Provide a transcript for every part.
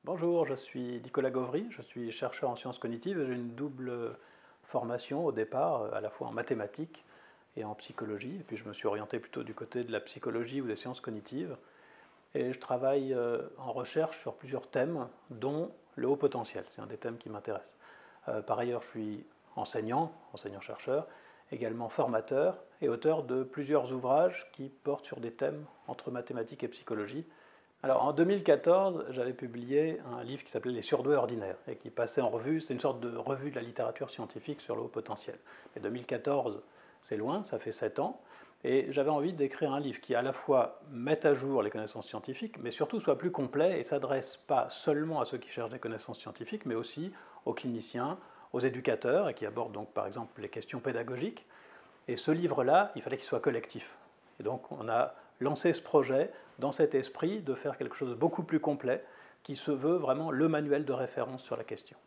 Bonjour, je suis Nicolas Gauvry, je suis chercheur en sciences cognitives et j'ai une double formation au départ, à la fois en mathématiques et en psychologie. Et puis je me suis orienté plutôt du côté de la psychologie ou des sciences cognitives. Et je travaille en recherche sur plusieurs thèmes, dont le haut potentiel. C'est un des thèmes qui m'intéresse. Par ailleurs, je suis enseignant-chercheur, également formateur et auteur de plusieurs ouvrages qui portent sur des thèmes entre mathématiques et psychologie. Alors en 2014, j'avais publié un livre qui s'appelait Les surdoués ordinaires et qui passait en revue, c'est une sorte de revue de la littérature scientifique sur le haut potentiel. Mais 2014, c'est loin, ça fait 7 ans, et j'avais envie d'écrire un livre qui à la fois mette à jour les connaissances scientifiques, mais surtout soit plus complet et s'adresse pas seulement à ceux qui cherchent des connaissances scientifiques, mais aussi aux cliniciens, aux éducateurs, et qui aborde donc par exemple les questions pédagogiques. Et ce livre-là, il fallait qu'il soit collectif. Et donc on a lancé ce projet dans cet esprit de faire quelque chose de beaucoup plus complet, qui se veut vraiment le manuel de référence sur la question.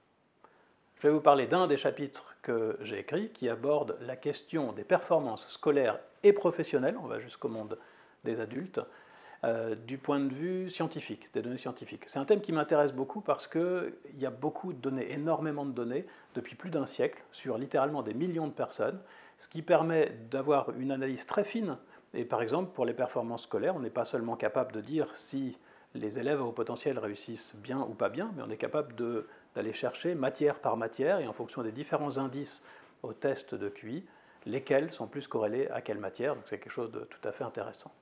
Je vais vous parler d'un des chapitres que j'ai écrit qui aborde la question des performances scolaires et professionnelles, on va jusqu'au monde des adultes, du point de vue scientifique, des données scientifiques. C'est un thème qui m'intéresse beaucoup parce qu'il y a beaucoup de données, énormément de données, depuis plus d'un siècle, sur littéralement des millions de personnes, ce qui permet d'avoir une analyse très fine. Et par exemple, pour les performances scolaires, on n'est pas seulement capable de dire si les élèves à haut potentiel réussissent bien ou pas bien, mais on est capable d'aller chercher matière par matière, et en fonction des différents indices au test de QI, lesquels sont plus corrélés à quelle matière. Donc c'est quelque chose de tout à fait intéressant.